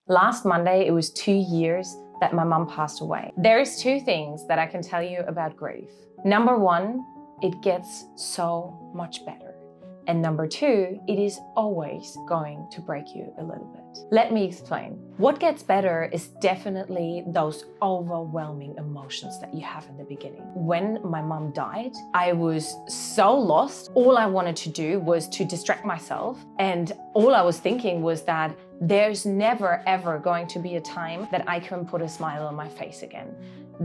Last Monday, it was 2 years that my mum passed away. There's two things that I can tell you about grief. Number one, it gets so much better. And number two, it is always going to break you a little bit. Let me explain. What gets better is definitely those overwhelming emotions that you have in the beginning. When my mom died, I was so lost. All I wanted to do was to distract myself. And all I was thinking was that there's never ever going to be a time that I can put a smile on my face again.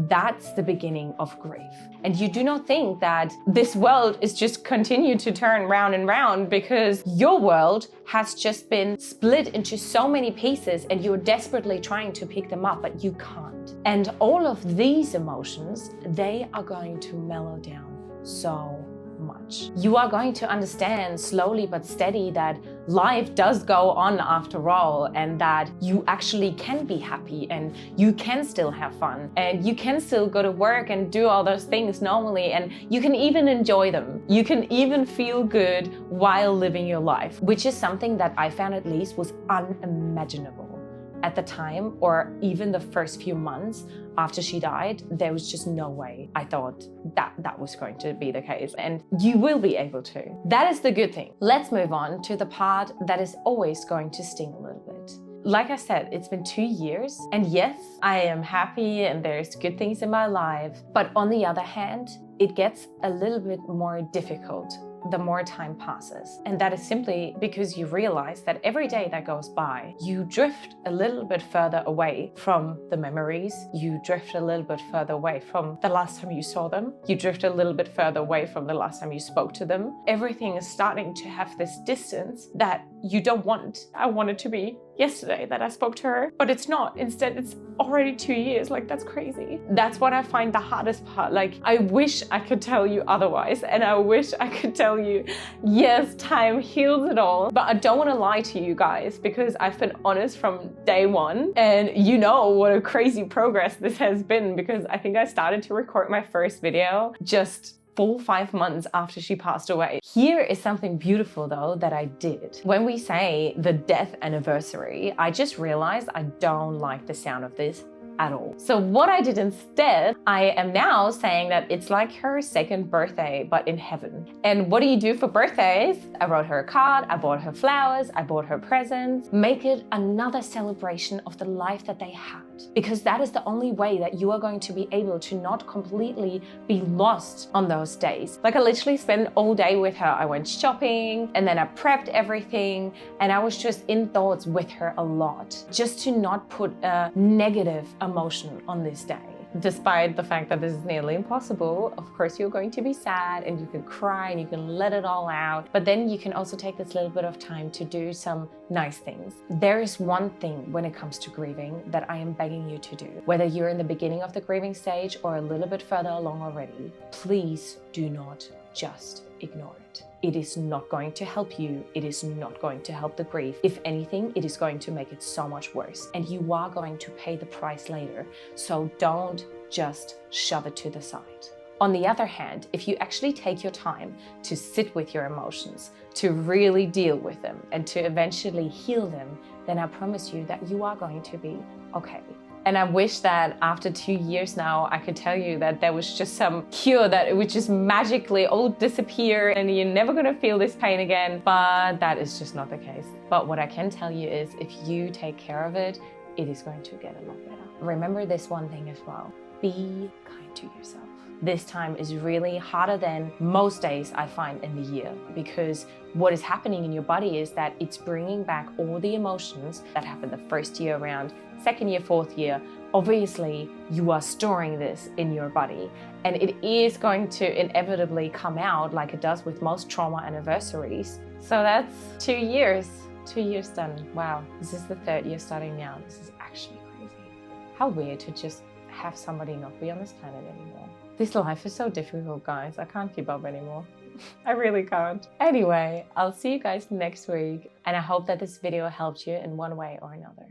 That's the beginning of grief. And you do not think that this world is just continue to turn round and round, because your world has just been split into so many pieces and you're desperately trying to pick them up, but you can't. And all of these emotions, they are going to mellow down so much. You are going to understand slowly but steady that life does go on after all, and that you actually can be happy and you can still have fun and you can still go to work and do all those things normally, and you can even enjoy them. You can even feel good while living your life, which is something that I found at least was unimaginable at the time, or even the first few months after she died. There was just no way I thought that was going to be the case, and you will be able to. That is the good thing. Let's move on to the part that is always going to sting a little bit. Like I said, it's been 2 years, and yes, I am happy and there's good things in my life, but on the other hand, it gets a little bit more difficult the more time passes. And that is simply because you realize that every day that goes by, you drift a little bit further away from the memories. You drift a little bit further away from the last time you saw them. You drift a little bit further away from the last time you spoke to them. Everything is starting to have this distance that you don't want. I want it to be yesterday that I spoke to her, but it's not. Instead, it's already 2 years. Like, that's crazy. That's what I find the hardest part. Like, I wish I could tell you otherwise, and I wish I could tell you, yes, time heals it all. But I don't want to lie to you guys, because I've been honest from day one, and you know what a crazy progress this has been, because I think I started to record my first video just 5 months after she passed away. Here is something beautiful though that I did. When we say the death anniversary, I just realized I don't like the sound of this at all. So what I did instead, I am now saying that it's like her second birthday, but in heaven. And what do you do for birthdays? I wrote her a card, I bought her flowers, I bought her presents. Make it another celebration of the life that they had. Because that is the only way that you are going to be able to not completely be lost on those days. Like, I literally spent all day with her. I went shopping, and then I prepped everything, and I was just in thoughts with her a lot, just to not put a negative emotion on this day. Despite the fact that this is nearly impossible, of course you're going to be sad and you can cry and you can let it all out, but then you can also take this little bit of time to do some nice things. There is one thing when it comes to grieving that I am begging you to do. Whether you're in the beginning of the grieving stage or a little bit further along already, please do not just ignore it. It is not going to help you. It is not going to help the grief. If anything, it is going to make it so much worse, and you are going to pay the price later. So don't just shove it to the side. On the other hand, if you actually take your time to sit with your emotions, to really deal with them, and to eventually heal them, then I promise you that you are going to be okay. And I wish that after 2 years now, I could tell you that there was just some cure that it would just magically all disappear and you're never gonna feel this pain again, but that is just not the case. But what I can tell you is, if you take care of it, it is going to get a lot better. Remember this one thing as well: be kind to yourself. This time is really harder than most days I find in the year, because what is happening in your body is that it's bringing back all the emotions that happened the first year around, second year, fourth year. Obviously, you are storing this in your body, and it is going to inevitably come out like it does with most trauma anniversaries. So that's 2 years. 2 years done. Wow, this is the 3rd year starting now. This is actually crazy. How weird to just have somebody not be on this planet anymore. This life is so difficult, guys. I can't keep up anymore. I really can't. Anyway, I'll see you guys next week, and I hope that this video helped you in one way or another.